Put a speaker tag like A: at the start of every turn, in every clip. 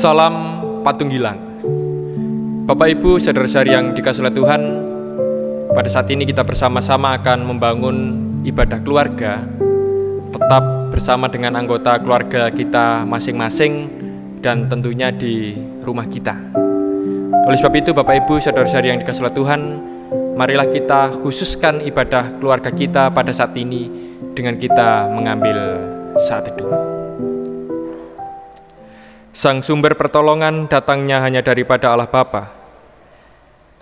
A: Salam Patunggilan. Bapak Ibu, saudara-saudari yang dikasihi Tuhan, pada saat ini kita bersama-sama akan membangun ibadah keluarga, tetap bersama dengan anggota keluarga kita masing-masing dan tentunya di rumah kita. Oleh sebab itu, Bapak Ibu, saudara-saudari yang dikasihi Tuhan, marilah kita khususkan ibadah keluarga kita pada saat ini dengan kita mengambil saat teduh. Sang sumber pertolongan datangnya hanya daripada Allah Bapa,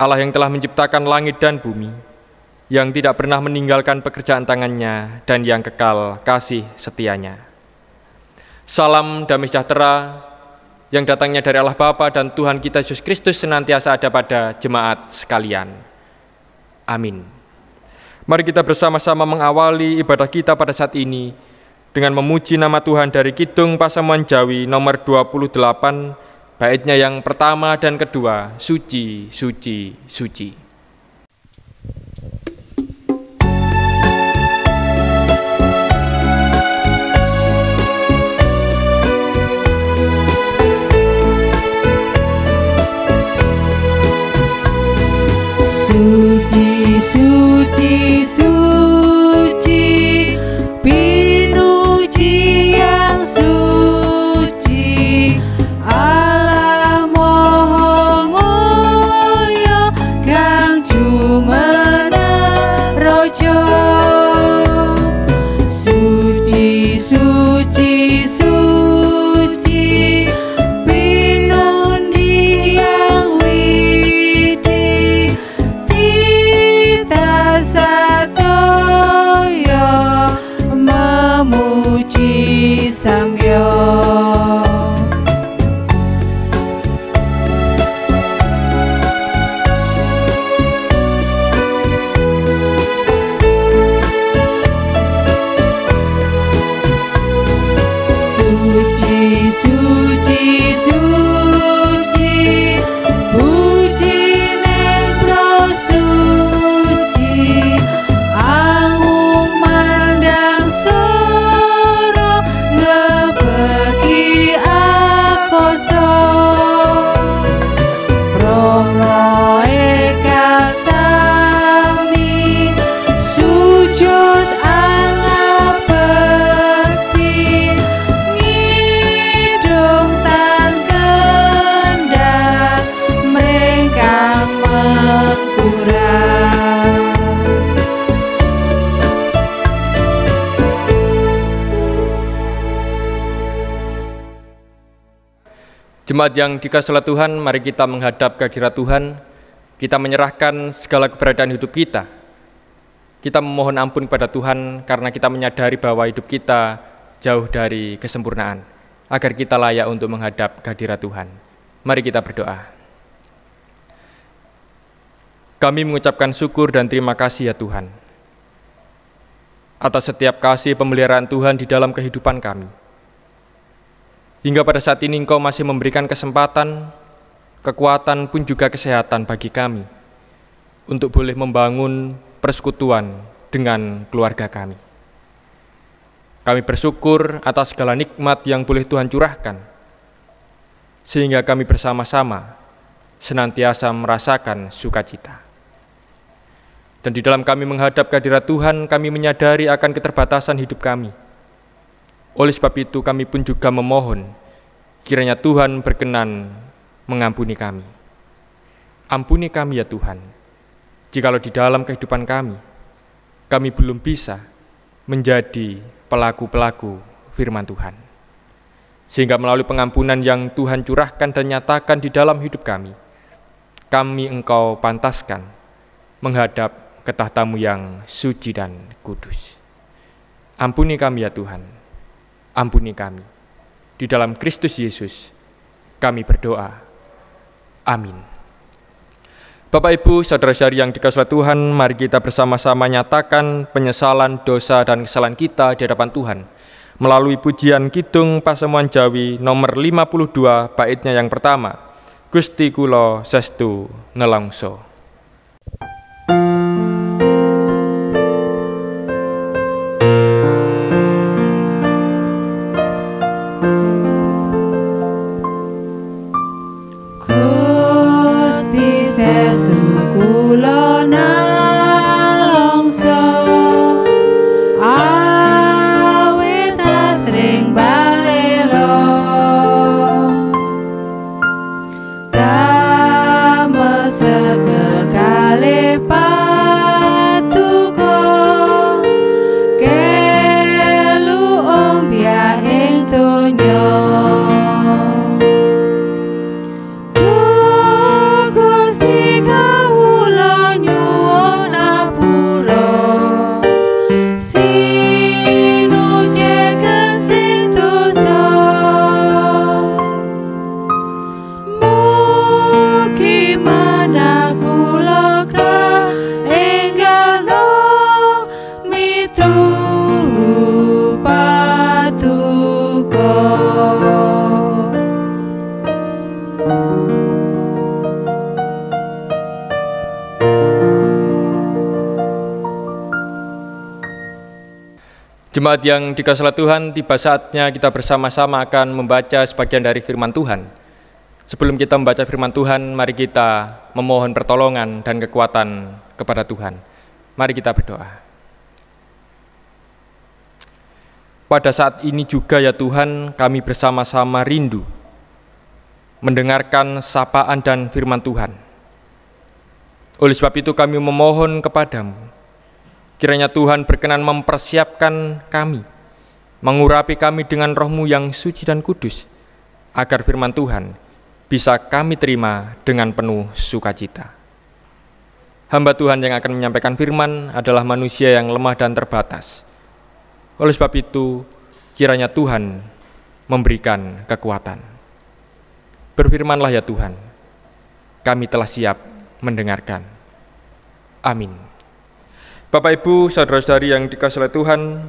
A: Allah yang telah menciptakan langit dan bumi, yang tidak pernah meninggalkan pekerjaan tangannya dan yang kekal kasih setianya. Salam damai sejahtera yang datangnya dari Allah Bapa dan Tuhan kita Yesus Kristus senantiasa ada pada jemaat sekalian. Amin. Mari kita bersama-sama mengawali ibadah kita pada saat ini dengan memuji nama Tuhan dari Kidung Pasamuan Jawi nomor 28, baitnya yang pertama dan kedua, Suci, Suci, Suci.
B: Suci, suci, suci, pinuji yang suci, Allah Maha Mulya Kang Jumana Raja. Suci, suci, suci, pinundi yang widi, kita satoyo memuji Samya. Suci, suci, suci, puji neng prosuci, angu mandang soro ngebeki akoso, promo eka sami sujud angapeti, ngidung tan kendak merengkang mengkurang.
A: Jemaat yang dikasihi Tuhan, mari kita menghadap kehadirat Tuhan. Kita menyerahkan segala keberadaan hidup kita. Kita memohon ampun kepada Tuhan karena kita menyadari bahwa hidup kita jauh dari kesempurnaan, agar kita layak untuk menghadap kehadirat Tuhan. Mari kita berdoa. Kami mengucapkan syukur dan terima kasih ya Tuhan, atas setiap kasih pemeliharaan Tuhan di dalam kehidupan kami. Hingga pada saat ini Engkau masih memberikan kesempatan, kekuatan pun juga kesehatan bagi kami untuk boleh membangun persekutuan dengan keluarga kami. Kami bersyukur atas segala nikmat yang boleh Tuhan curahkan, sehingga kami bersama-sama senantiasa merasakan sukacita. Dan di dalam kami menghadap kehadirat Tuhan, kami menyadari akan keterbatasan hidup kami. Oleh sebab itu kami pun juga memohon, kiranya Tuhan berkenan mengampuni kami. Ampuni kami ya Tuhan, jikalau di dalam kehidupan kami belum bisa menjadi pelaku-pelaku firman Tuhan. Sehingga melalui pengampunan yang Tuhan curahkan dan nyatakan di dalam hidup kami Engkau pantaskan menghadap ke tahta-Mu yang suci dan kudus. Ampuni kami ya Tuhan, ampuni kami. Di dalam Kristus Yesus kami berdoa. Amin. Bapak Ibu, saudara-saudari yang dikasihi Tuhan, mari kita bersama-sama nyatakan penyesalan dosa dan kesalahan kita di hadapan Tuhan melalui pujian Kidung Pasamuan Jawi nomor 52, baitnya yang pertama, Gusti kula sestu nelongso. Jemaat yang dikasihi Tuhan, tiba saatnya kita bersama-sama akan membaca sebagian dari firman Tuhan. Sebelum kita membaca firman Tuhan, mari kita memohon pertolongan dan kekuatan kepada Tuhan. Mari kita berdoa. Pada saat ini juga ya Tuhan, kami bersama-sama rindu mendengarkan sapaan dan firman Tuhan. Oleh sebab itu kami memohon kepadamu, kiranya Tuhan berkenan mempersiapkan kami, mengurapi kami dengan roh-Mu yang suci dan kudus, agar firman Tuhan bisa kami terima dengan penuh sukacita. Hamba Tuhan yang akan menyampaikan firman adalah manusia yang lemah dan terbatas. Oleh sebab itu, kiranya Tuhan memberikan kekuatan. Berfirmanlah ya Tuhan, kami telah siap mendengarkan. Amin. Bapak Ibu, saudara-saudari yang dikasihi Tuhan,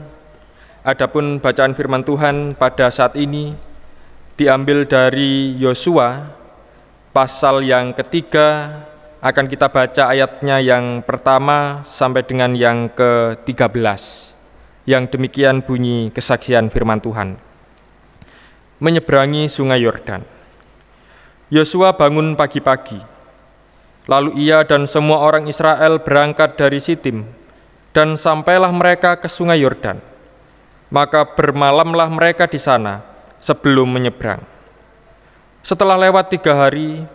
A: adapun bacaan firman Tuhan pada saat ini diambil dari Yosua, pasal yang ketiga, akan kita baca ayatnya yang pertama sampai dengan yang ke-13. Yang demikian bunyi kesaksian firman Tuhan. Menyeberangi sungai Yordan. Yosua bangun pagi-pagi, lalu ia dan semua orang Israel berangkat dari Sitim, dan sampailah mereka ke sungai Yordan. Maka bermalamlah mereka di sana sebelum menyeberang. Setelah lewat 3 hari,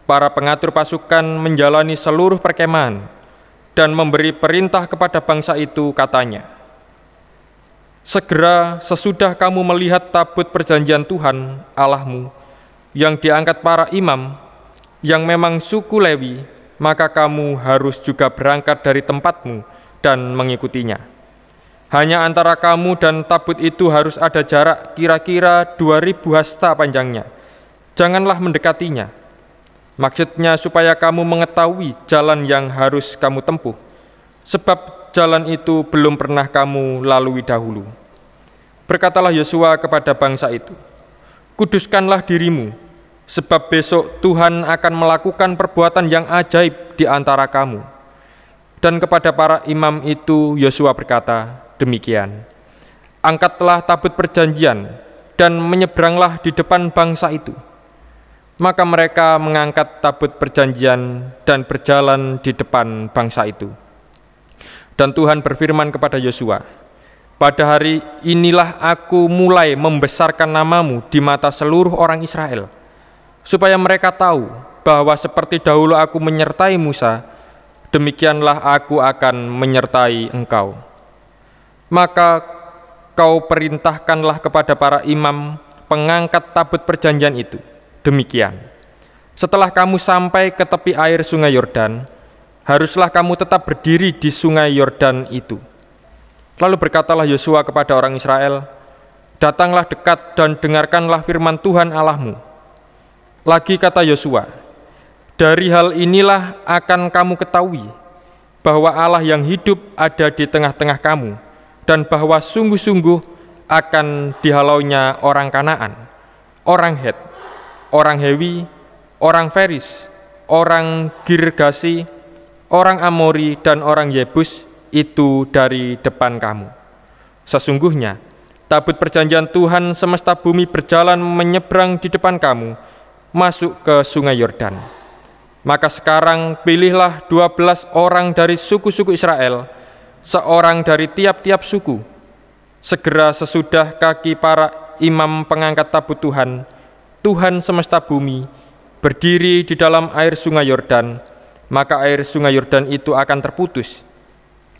A: para pengatur pasukan menjalani seluruh perkemahan dan memberi perintah kepada bangsa itu, katanya, segera sesudah kamu melihat tabut perjanjian Tuhan Allahmu yang diangkat para imam yang memang suku Lewi, maka kamu harus juga berangkat dari tempatmu dan mengikutinya. Hanya antara kamu dan tabut itu harus ada jarak kira-kira 2000 hasta panjangnya. Janganlah mendekatinya. Maksudnya supaya kamu mengetahui jalan yang harus kamu tempuh, sebab jalan itu belum pernah kamu lalui dahulu. Berkatalah Yosua kepada bangsa itu, kuduskanlah dirimu, sebab besok Tuhan akan melakukan perbuatan yang ajaib di antara kamu. Dan kepada para imam itu Yosua berkata demikian, angkatlah tabut perjanjian dan menyeberanglah di depan bangsa itu. Maka mereka mengangkat tabut perjanjian dan berjalan di depan bangsa itu. Dan Tuhan berfirman kepada Yosua, pada hari inilah aku mulai membesarkan namamu di mata seluruh orang Israel, supaya mereka tahu bahwa seperti dahulu aku menyertai Musa, demikianlah aku akan menyertai engkau. Maka kau perintahkanlah kepada para imam pengangkat tabut perjanjian itu. Demikian, setelah kamu sampai ke tepi air sungai Yordan, haruslah kamu tetap berdiri di sungai Yordan itu. Lalu berkatalah Yosua kepada orang Israel, datanglah dekat dan dengarkanlah firman Tuhan Allahmu. Lagi kata Yosua, dari hal inilah akan kamu ketahui bahwa Allah yang hidup ada di tengah-tengah kamu, dan bahwa sungguh-sungguh akan dihalaunya orang Kanaan, orang Het, orang Hewi, orang Feris, orang Girgasi, orang Amori, dan orang Yebus itu dari depan kamu. Sesungguhnya tabut perjanjian Tuhan semesta bumi berjalan menyeberang di depan kamu, masuk ke sungai Yordan. Maka sekarang pilihlah 12 orang dari suku-suku Israel, seorang dari tiap-tiap suku. Segera sesudah kaki para imam pengangkat tabut Tuhan, Tuhan semesta bumi, berdiri di dalam air sungai Yordan, maka air sungai Yordan itu akan terputus.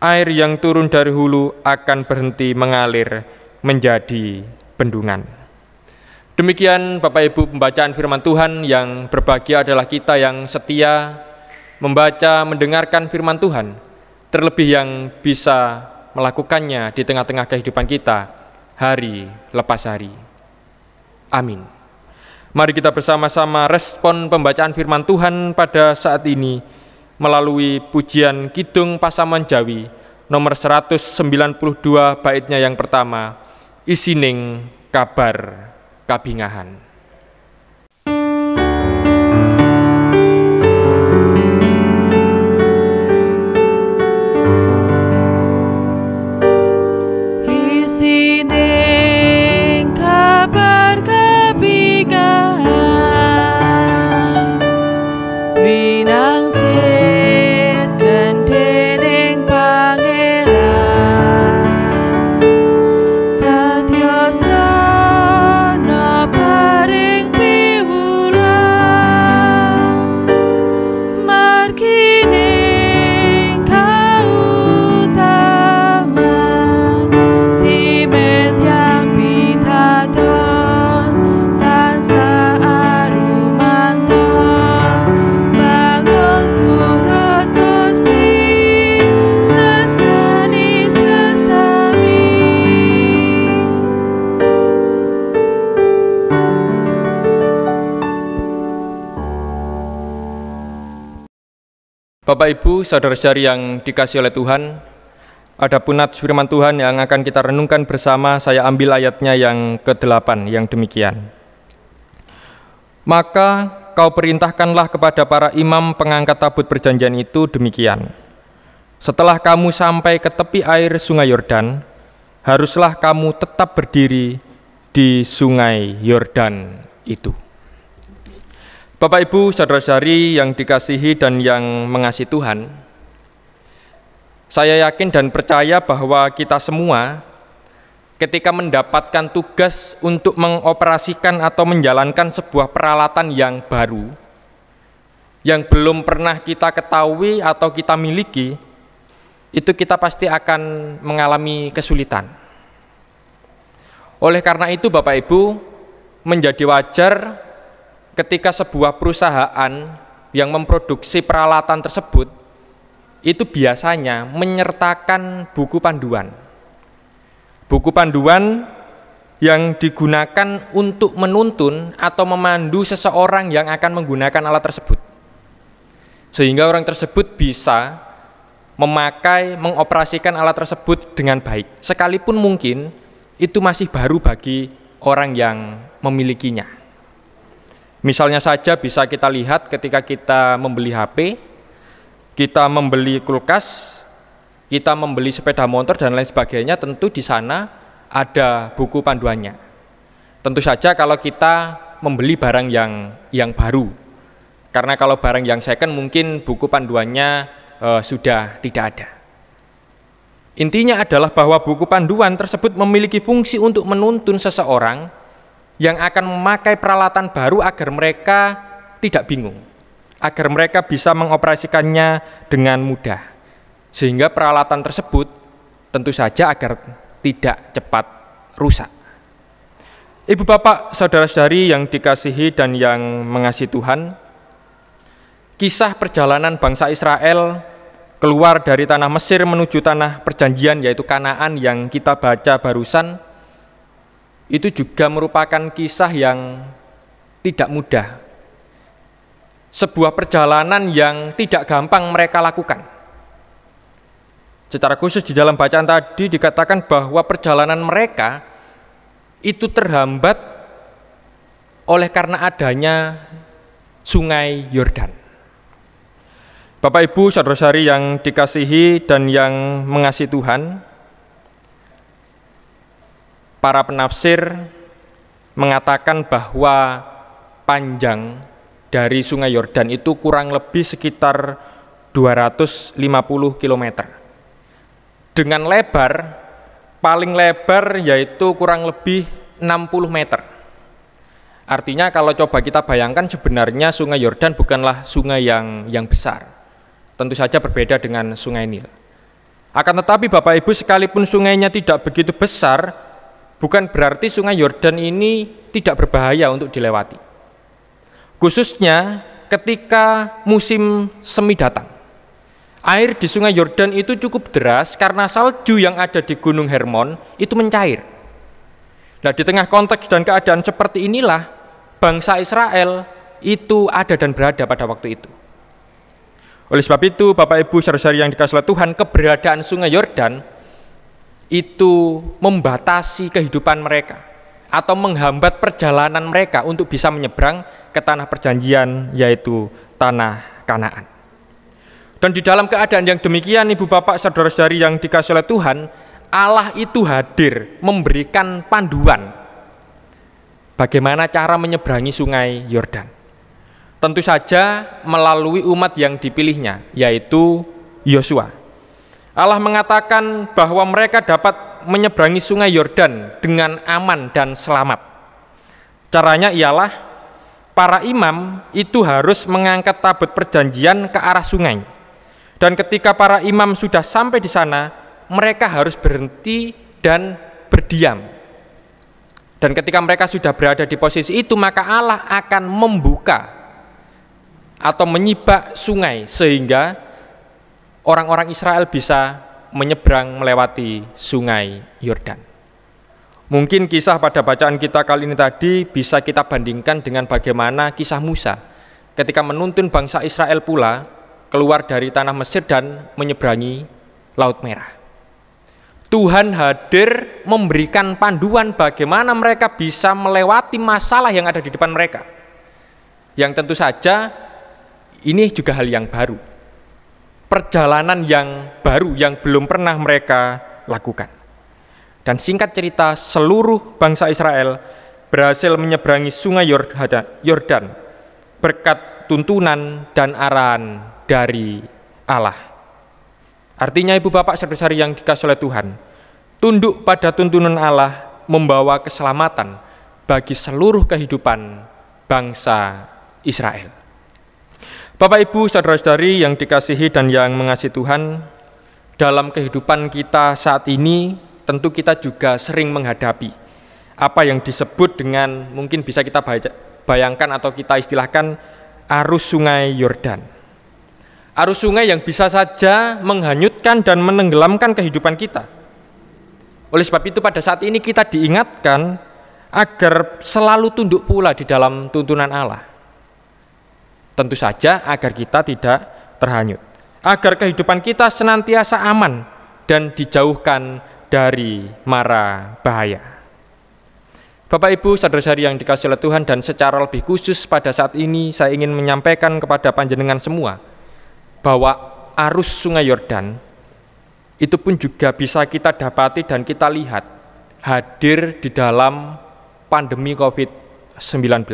A: Air yang turun dari hulu akan berhenti mengalir menjadi bendungan. Demikian Bapak Ibu pembacaan firman Tuhan. Yang berbahagia adalah kita yang setia membaca, mendengarkan firman Tuhan, terlebih yang bisa melakukannya di tengah-tengah kehidupan kita hari lepas hari. Amin. Mari kita bersama-sama respon pembacaan firman Tuhan pada saat ini melalui pujian Kidung Pasaman Jawi nomor 192 baitnya yang pertama, Isining Kabar Kabingahan. Bapak Ibu, saudara-saudari yang dikasihi oleh Tuhan, adapun nats firman Tuhan yang akan kita renungkan bersama, saya ambil ayatnya yang ke-8 yang demikian. Maka kau perintahkanlah kepada para imam pengangkat tabut perjanjian itu demikian. Setelah kamu sampai ke tepi air sungai Yordan, haruslah kamu tetap berdiri di sungai Yordan itu. Bapak Ibu, saudara-saudari yang dikasihi dan yang mengasihi Tuhan, saya yakin dan percaya bahwa kita semua ketika mendapatkan tugas untuk mengoperasikan atau menjalankan sebuah peralatan yang baru, yang belum pernah kita ketahui atau kita miliki, itu kita pasti akan mengalami kesulitan. Oleh karena itu Bapak Ibu, menjadi wajar ketika sebuah perusahaan yang memproduksi peralatan tersebut itu biasanya menyertakan buku panduan. Buku panduan yang digunakan untuk menuntun atau memandu seseorang yang akan menggunakan alat tersebut. Sehingga orang tersebut bisa memakai, mengoperasikan alat tersebut dengan baik. Sekalipun mungkin itu masih baru bagi orang yang memilikinya. Misalnya saja bisa kita lihat ketika kita membeli HP, kita membeli kulkas, kita membeli sepeda motor dan lain sebagainya, tentu di sana ada buku panduannya. Tentu saja kalau kita membeli barang yang baru, karena kalau barang yang second mungkin buku panduannya sudah tidak ada. Intinya adalah bahwa buku panduan tersebut memiliki fungsi untuk menuntun seseorang yang akan memakai peralatan baru agar mereka tidak bingung, agar mereka bisa mengoperasikannya dengan mudah, sehingga peralatan tersebut tentu saja agar tidak cepat rusak. Ibu bapak, saudara-saudari yang dikasihi dan yang mengasihi Tuhan, kisah perjalanan bangsa Israel keluar dari tanah Mesir menuju tanah perjanjian yaitu Kanaan yang kita baca barusan, itu juga merupakan kisah yang tidak mudah. Sebuah perjalanan yang tidak gampang mereka lakukan. Secara khusus di dalam bacaan tadi dikatakan bahwa perjalanan mereka itu terhambat oleh karena adanya sungai Yordan. Bapak Ibu, saudara-saudari yang dikasihi dan yang mengasihi Tuhan, para penafsir mengatakan bahwa panjang dari sungai Yordan itu kurang lebih sekitar 250 km. Dengan lebar, paling lebar yaitu kurang lebih 60 meter. Artinya kalau coba kita bayangkan sebenarnya sungai Yordan bukanlah sungai yang besar. Tentu saja berbeda dengan sungai Nil. Akan tetapi Bapak Ibu, sekalipun sungainya tidak begitu besar, bukan berarti sungai Yordan ini tidak berbahaya untuk dilewati. Khususnya ketika musim semi datang. Air di sungai Yordan itu cukup deras karena salju yang ada di Gunung Hermon itu mencair. Nah, di tengah konteks dan keadaan seperti inilah bangsa Israel itu ada dan berada pada waktu itu. Oleh sebab itu, Bapak Ibu saudara-saudari yang dikasihi Tuhan, keberadaan sungai Yordan itu membatasi kehidupan mereka atau menghambat perjalanan mereka untuk bisa menyeberang ke tanah perjanjian yaitu tanah Kanaan. Dan di dalam keadaan yang demikian, Ibu Bapak saudara-saudari yang dikasihi oleh Tuhan, Allah itu hadir memberikan panduan bagaimana cara menyeberangi sungai Yordan. Tentu saja melalui umat yang dipilihnya yaitu Yosua. Allah mengatakan bahwa mereka dapat menyeberangi sungai Yordan dengan aman dan selamat. Caranya ialah para imam itu harus mengangkat tabut perjanjian ke arah sungai. Dan ketika para imam sudah sampai di sana, mereka harus berhenti dan berdiam. Dan ketika mereka sudah berada di posisi itu, maka Allah akan membuka atau menyibak sungai sehingga orang-orang Israel bisa menyeberang melewati sungai Yordan. Mungkin kisah pada bacaan kita kali ini tadi bisa kita bandingkan dengan bagaimana kisah Musa ketika menuntun bangsa Israel pula keluar dari tanah Mesir dan menyeberangi Laut Merah. Tuhan hadir memberikan panduan bagaimana mereka bisa melewati masalah yang ada di depan mereka. Yang tentu saja ini juga hal yang baru. Perjalanan yang baru yang belum pernah mereka lakukan. Dan singkat cerita, seluruh bangsa Israel berhasil menyeberangi sungai Yordan berkat tuntunan dan arahan dari Allah. Artinya ibu bapak saudara-saudari yang dikasihi oleh Tuhan, tunduk pada tuntunan Allah membawa keselamatan bagi seluruh kehidupan bangsa Israel. Bapak ibu saudara-saudari yang dikasihi dan yang mengasihi Tuhan, dalam kehidupan kita saat ini tentu kita juga sering menghadapi apa yang disebut dengan, mungkin bisa kita bayangkan atau kita istilahkan arus sungai Yordan. Arus sungai yang bisa saja menghanyutkan dan menenggelamkan kehidupan kita. Oleh sebab itu pada saat ini kita diingatkan agar selalu tunduk pula di dalam tuntunan Allah. Tentu saja agar kita tidak terhanyut, agar kehidupan kita senantiasa aman dan dijauhkan dari mara bahaya. Bapak Ibu saudara-saudari yang dikasihi oleh Tuhan, dan secara lebih khusus pada saat ini saya ingin menyampaikan kepada panjenengan semua bahwa arus sungai Yordan itu pun juga bisa kita dapati dan kita lihat hadir di dalam pandemi COVID-19.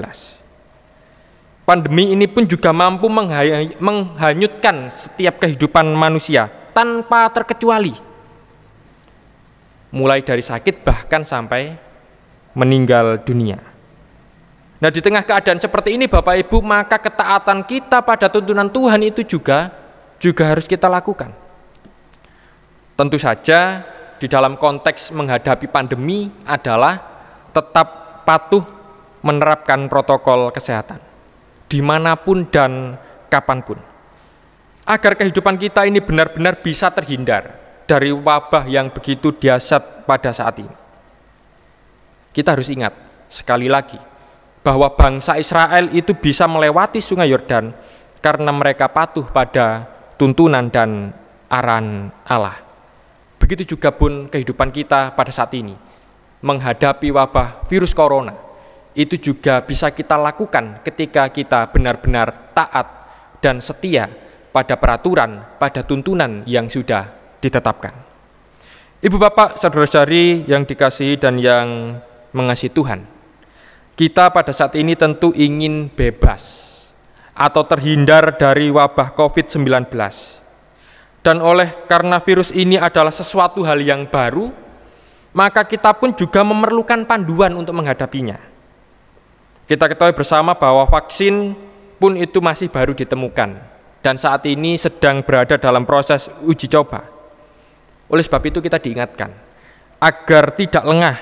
A: Pandemi ini pun juga mampu menghanyutkan setiap kehidupan manusia tanpa terkecuali, mulai dari sakit bahkan sampai meninggal dunia. Nah, di tengah keadaan seperti ini Bapak Ibu, maka ketaatan kita pada tuntunan Tuhan itu juga harus kita lakukan. Tentu saja di dalam konteks menghadapi pandemi adalah tetap patuh menerapkan protokol kesehatan dimanapun dan kapanpun, agar kehidupan kita ini benar-benar bisa terhindar dari wabah yang begitu dahsyat pada saat ini. Kita harus ingat sekali lagi bahwa bangsa Israel itu bisa melewati sungai Yordan karena mereka patuh pada tuntunan dan arahan Allah. Begitu juga pun kehidupan kita pada saat ini menghadapi wabah virus corona, itu juga bisa kita lakukan ketika kita benar-benar taat dan setia pada peraturan, pada tuntunan yang sudah ditetapkan. Ibu bapak saudara-saudari yang dikasihi dan yang mengasihi Tuhan, kita pada saat ini tentu ingin bebas atau terhindar dari wabah COVID-19. Dan karena virus ini adalah sesuatu hal yang baru, maka kita pun juga memerlukan panduan untuk menghadapinya. Kita ketahui bersama bahwa vaksin pun itu masih baru ditemukan dan saat ini sedang berada dalam proses uji coba. Oleh sebab itu kita diingatkan agar tidak lengah,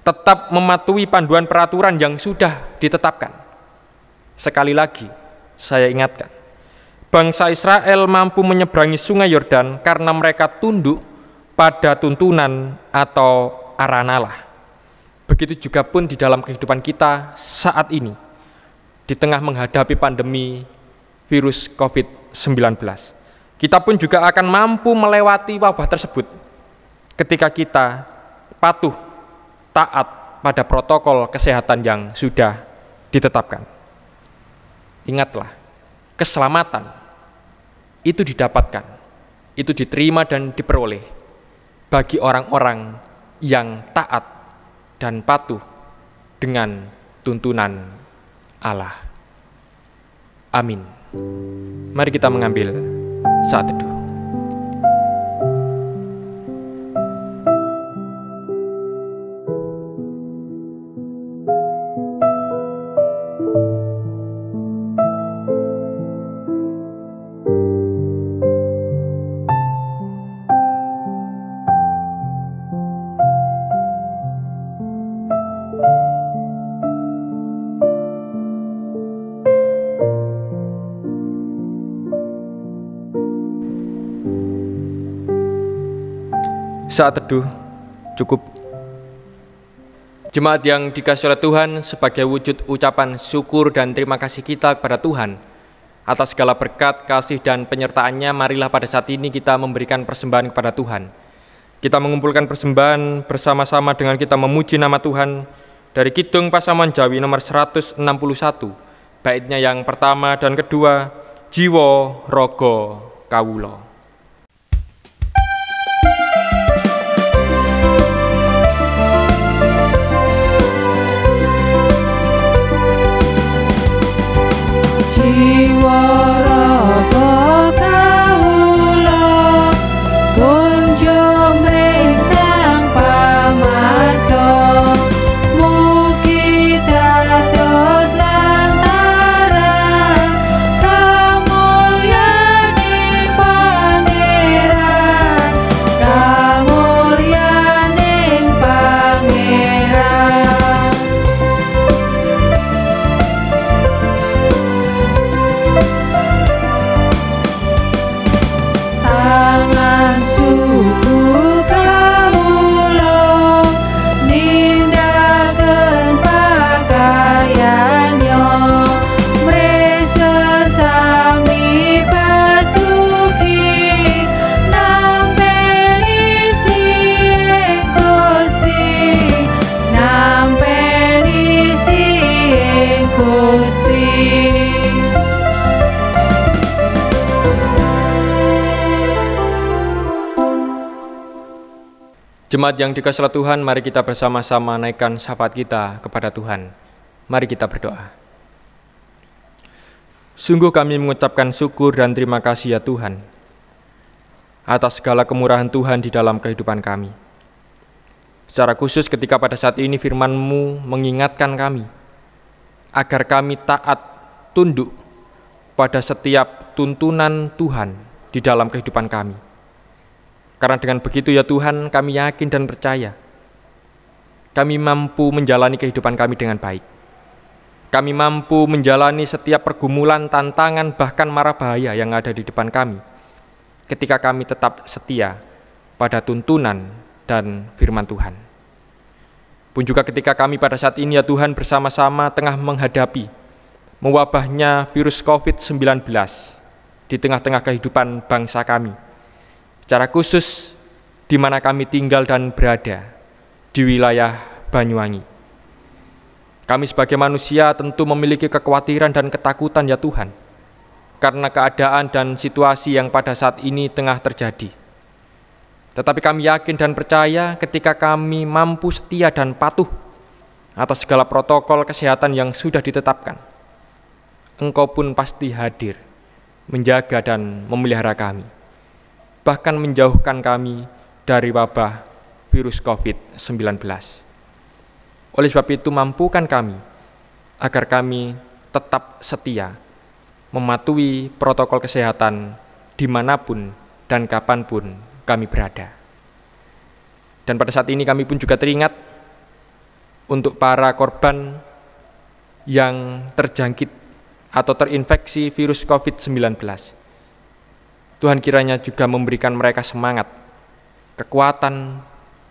A: tetap mematuhi panduan peraturan yang sudah ditetapkan. Sekali lagi, saya ingatkan, bangsa Israel mampu menyeberangi sungai Yordan karena mereka tunduk pada tuntunan atau arahan Allah. Begitu juga pun di dalam kehidupan kita saat ini, di tengah menghadapi pandemi virus COVID-19. Kita pun juga akan mampu melewati wabah tersebut ketika kita patuh taat pada protokol kesehatan yang sudah ditetapkan. Ingatlah, keselamatan itu didapatkan, itu diterima dan diperoleh bagi orang-orang yang taat dan patuh dengan tuntunan Allah. Amin. Mari kita mengambil saat teduh. Saat teduh cukup. Jemaat yang dikasihi oleh Tuhan, sebagai wujud ucapan syukur dan terima kasih kita kepada Tuhan Atas segala berkat, kasih, dan penyertaan-Nya, marilah pada saat ini kita memberikan persembahan kepada Tuhan. Kita mengumpulkan persembahan bersama-sama dengan kita memuji nama Tuhan dari Kidung Pasaman Jawi nomor 161, baitnya yang pertama dan kedua, Jiwa Raga Kawula.
B: Jiwa raga kawula kunjuk mring Sang Pamarta, mugi dados lantaran kamulyaning Pangeran, kamulyaning Pangeran. Tangan suku kawula nindakaken pakaryannya, mresa sami pasuki nampeni Siih Gusti, nampeni Siih Gusti.
A: Jemaat yang dikasihi Tuhan, mari kita bersama-sama naikkan syafaat kita kepada Tuhan. Mari kita berdoa. Sungguh kami mengucapkan syukur dan terima kasih ya Tuhan, atas segala kemurahan Tuhan di dalam kehidupan kami. Secara khusus ketika pada saat ini firman-Mu mengingatkan kami, agar kami taat tunduk pada setiap tuntunan Tuhan di dalam kehidupan kami. Karena dengan begitu ya Tuhan, kami yakin dan percaya kami mampu menjalani kehidupan kami dengan baik. Kami mampu menjalani setiap pergumulan, tantangan, bahkan mara bahaya yang ada di depan kami, ketika kami tetap setia pada tuntunan dan firman Tuhan. Pun juga ketika kami pada saat ini ya Tuhan bersama-sama tengah menghadapi mewabahnya virus COVID-19 di tengah-tengah kehidupan bangsa kami, secara khusus di mana kami tinggal dan berada di wilayah Banyuwangi. Kami sebagai manusia tentu memiliki kekhawatiran dan ketakutan ya Tuhan, karena keadaan dan situasi yang pada saat ini tengah terjadi. Tetapi kami yakin dan percaya ketika kami mampu setia dan patuh atas segala protokol kesehatan yang sudah ditetapkan, Engkau pun pasti hadir, menjaga dan memelihara kami, bahkan menjauhkan kami dari wabah virus COVID-19. Oleh sebab itu, mampukan kami agar kami tetap setia, mematuhi protokol kesehatan dimanapun dan kapanpun kami berada. Dan pada saat ini kami pun juga teringat untuk para korban yang terjangkit atau terinfeksi virus COVID-19. Tuhan kiranya juga memberikan mereka semangat, kekuatan,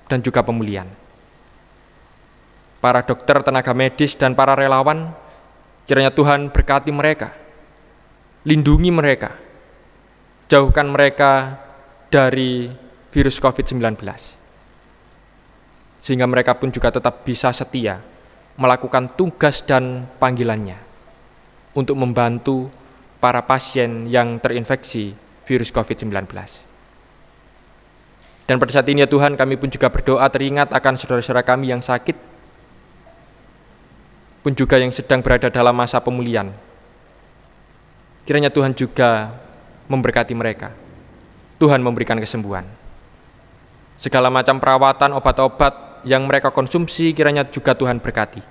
A: dan juga pemulihan. Para dokter, tenaga medis, dan para relawan, kiranya Tuhan berkati mereka, lindungi mereka, jauhkan mereka dari virus COVID-19. Sehingga mereka pun juga tetap bisa setia melakukan tugas dan panggilannya untuk membantu para pasien yang terinfeksi virus COVID-19. Dan pada saat ini ya Tuhan, kami pun juga berdoa teringat akan saudara-saudara kami yang sakit, pun juga yang sedang berada dalam masa pemulihan. Kiranya Tuhan juga memberkati mereka. Tuhan memberikan kesembuhan. Segala macam perawatan, obat-obat yang mereka konsumsi kiranya juga Tuhan berkati.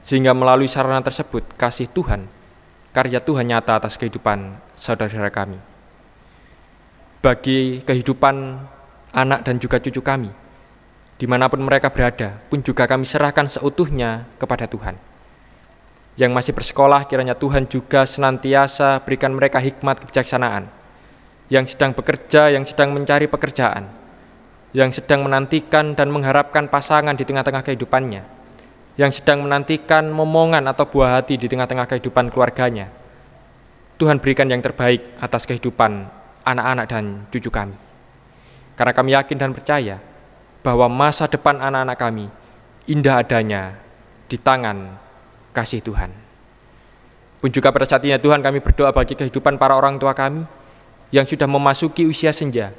A: Sehingga melalui sarana tersebut, kasih Tuhan, karya Tuhan nyata atas kehidupan saudara-saudara kami. Bagi kehidupan anak dan juga cucu kami, dimanapun mereka berada, pun juga kami serahkan seutuhnya kepada Tuhan. Yang masih bersekolah, kiranya Tuhan juga senantiasa berikan mereka hikmat kebijaksanaan. Yang sedang bekerja, yang sedang mencari pekerjaan, yang sedang menantikan dan mengharapkan pasangan di tengah-tengah kehidupannya, yang sedang menantikan momongan atau buah hati di tengah-tengah kehidupan keluarganya. Tuhan berikan yang terbaik atas kehidupan anak-anak dan cucu kami. Karena kami yakin dan percaya bahwa masa depan anak-anak kami indah adanya di tangan kasih Tuhan. Pun juga pada saat ini Tuhan, kami berdoa bagi kehidupan para orang tua kami yang sudah memasuki usia senja.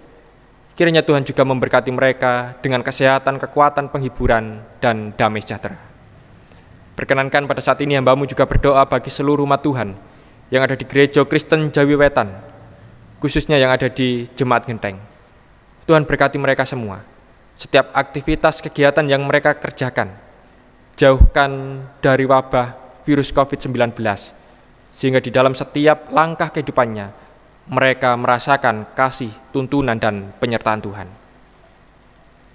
A: Kiranya Tuhan juga memberkati mereka dengan kesehatan, kekuatan, penghiburan, dan damai sejahtera. Perkenankan pada saat ini hamba-Mu juga berdoa bagi seluruh umat Tuhan yang ada di Gereja Kristen Jawi Wetan, khususnya yang ada di Jemaat Genteng. Tuhan berkati mereka semua. Setiap aktivitas kegiatan yang mereka kerjakan, jauhkan dari wabah virus COVID-19, sehingga di dalam setiap langkah kehidupannya, mereka merasakan kasih, tuntunan, dan penyertaan Tuhan.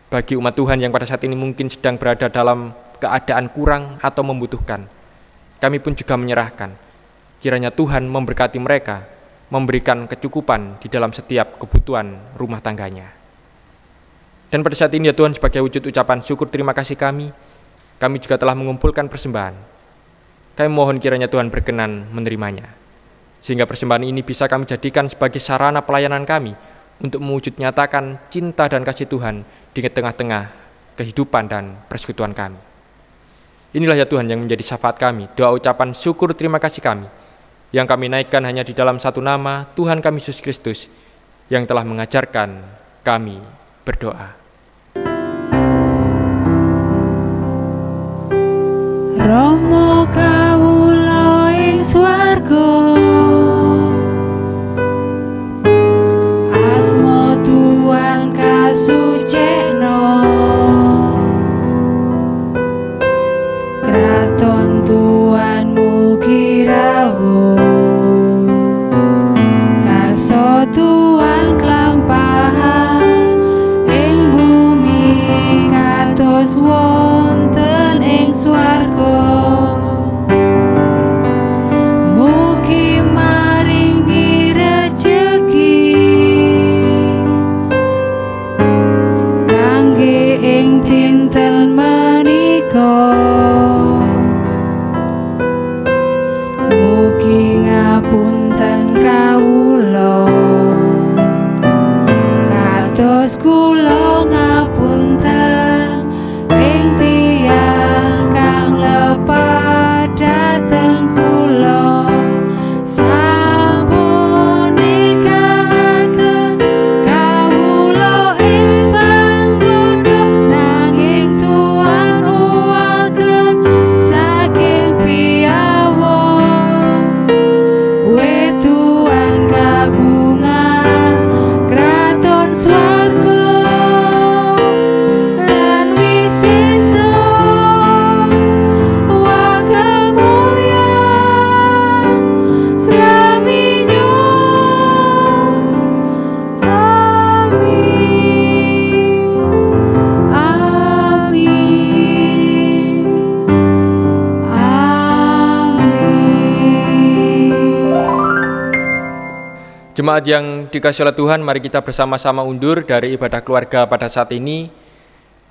A: Bagi umat Tuhan yang pada saat ini mungkin sedang berada dalam keadaan kurang atau membutuhkan, kami pun juga menyerahkan. Kiranya Tuhan memberkati mereka, memberikan kecukupan di dalam setiap kebutuhan rumah tangganya. Dan pada saat ini ya Tuhan, sebagai wujud ucapan syukur terima kasih kami juga telah mengumpulkan persembahan. Kami mohon kiranya Tuhan berkenan menerimanya, sehingga persembahan ini bisa kami jadikan sebagai sarana pelayanan kami untuk mewujud nyatakan cinta dan kasih Tuhan di tengah-tengah kehidupan dan persekutuan kami. Inilah ya Tuhan yang menjadi syafaat kami, doa ucapan syukur terima kasih kami, yang kami naikkan hanya di dalam satu nama, Tuhan kami Yesus Kristus, yang telah mengajarkan kami berdoa.
B: Rama kawula ing swarga, asma Tuhan kasucikna, kraton Tuhan mugi rawuh, karsa Tuhan klampahan ing bumi kados wonten ing swarga. Mugi maringi rejeki kangge ing dinten menika. Mugi ngapunten kawula kados kula ngapunten ing tiyang kang lepat dhateng kula. Sampun nikahaken kawula ing panggoda, nanging Tuhan uwalken saking piawon. We Tuhan kagungan kraton swarga lan wisesa wakamulyan slaminyo. Amin. Amin. Amin.
A: Jemaat yang dikasihi oleh Tuhan, mari kita bersama-sama undur dari ibadah keluarga pada saat ini.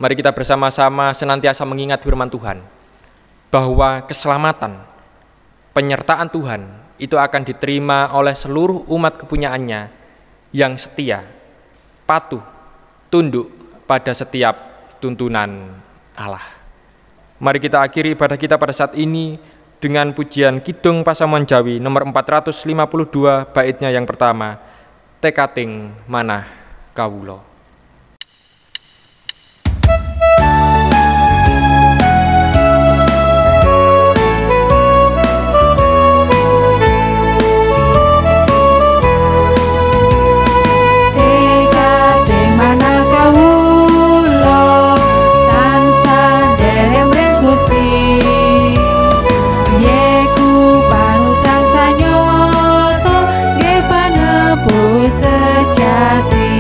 A: Mari kita bersama-sama senantiasa mengingat firman Tuhan, bahwa keselamatan, penyertaan Tuhan itu akan diterima oleh seluruh umat kepunyaannya yang setia, patuh, tunduk pada setiap tuntunan Allah. Mari kita akhiri ibadah kita pada saat ini dengan pujian Kidung Pasamuan Jawi nomor 452, baitnya yang pertama, Tekating Manah Kawula.
B: Tekating manah kawula tansah nderek mring Gusti, yeku panutan sanyata nggih panebus sejati.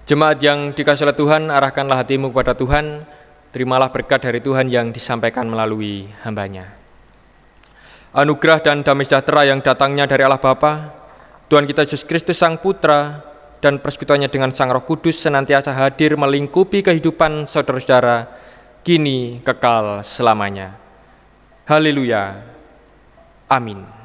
A: Jemaat yang dikasihi oleh Tuhan, arahkanlah hatimu kepada Tuhan, terimalah berkat dari Tuhan yang disampaikan melalui hamba-Nya. Anugerah dan damai sejahtera yang datangnya dari Allah Bapa, Tuhan kita Yesus Kristus Sang Putra, dan persekutuannya dengan Sang Roh Kudus senantiasa hadir melingkupi kehidupan saudara-saudara, kini kekal selamanya. Haleluya. Amin.